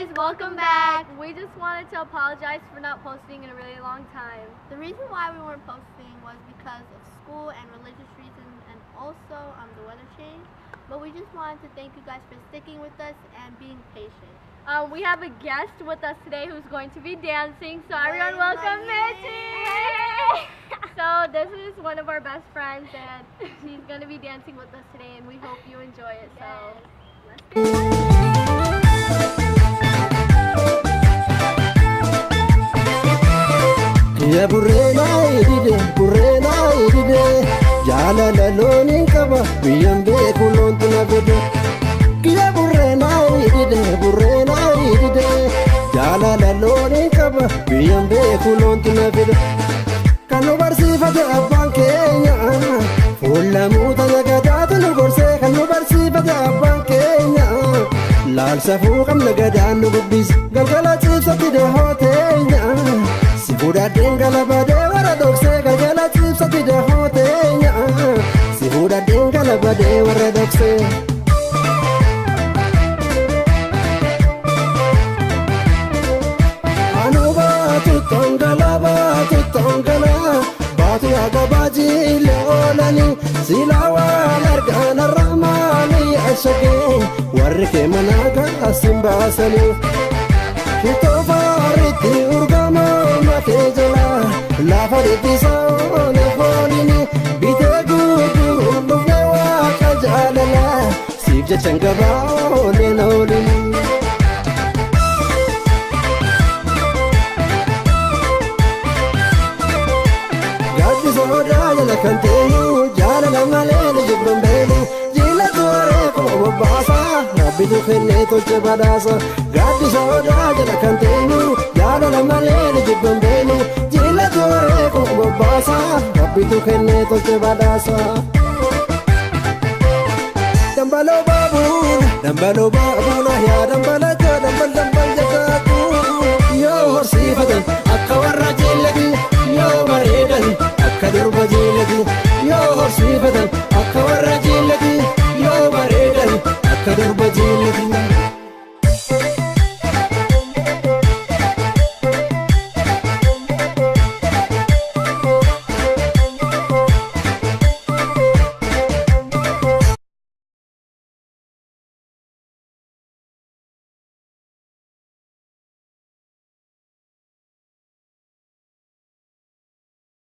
guys, welcome back. We just wanted to apologize for not posting in a really long time. The reason why we weren't posting was because of school and religious reasons, and also the weather change. But we just wanted to thank you guys for sticking with us and being patient. We have a guest with us today who's going to be dancing. So everyone, welcome Mitzi. So this is one of our best friends, and she's going to be dancing with us today, and we hope you enjoy it. So let's get started. Ya burrena idide jala la lonin kaba biyambe kulon tunabede ya burrena idide jala la lonin kaba biyambe kulon tunabede kanu barsifate abban kenya fulla muta nagadatu nu gorse kanu barsifate abban kenya laal safu kam nagadan nu gubbis galgala chipsati de hotenya Sibuda dengala bade wara dokse galgala chipsati de hotenya Sibuda dengala bade wara dokse Anuba tutongala Batu agabaji leolani Silawa largana ramani ashage Warrike managa asimbasani Kitofariti urgama matejala Lafariti saone folini Bite gudu ndufne waka jalala Sivja changaba ole naolini Gadi soda jala kanteyu Jalala malele jibrumbelu Jila tore como basa Rabbi tu khenne tolche badasa Gadi soda jala kanteyu Jalala malele jibrumbelu Jila tore como basa Rabbi tu khenne tolche badasa Dambalo babu na ya dambala jo dambal jagatu Yo horsifatan akka warra jillati Yo bareedan akka durba jillati Yo horsifatan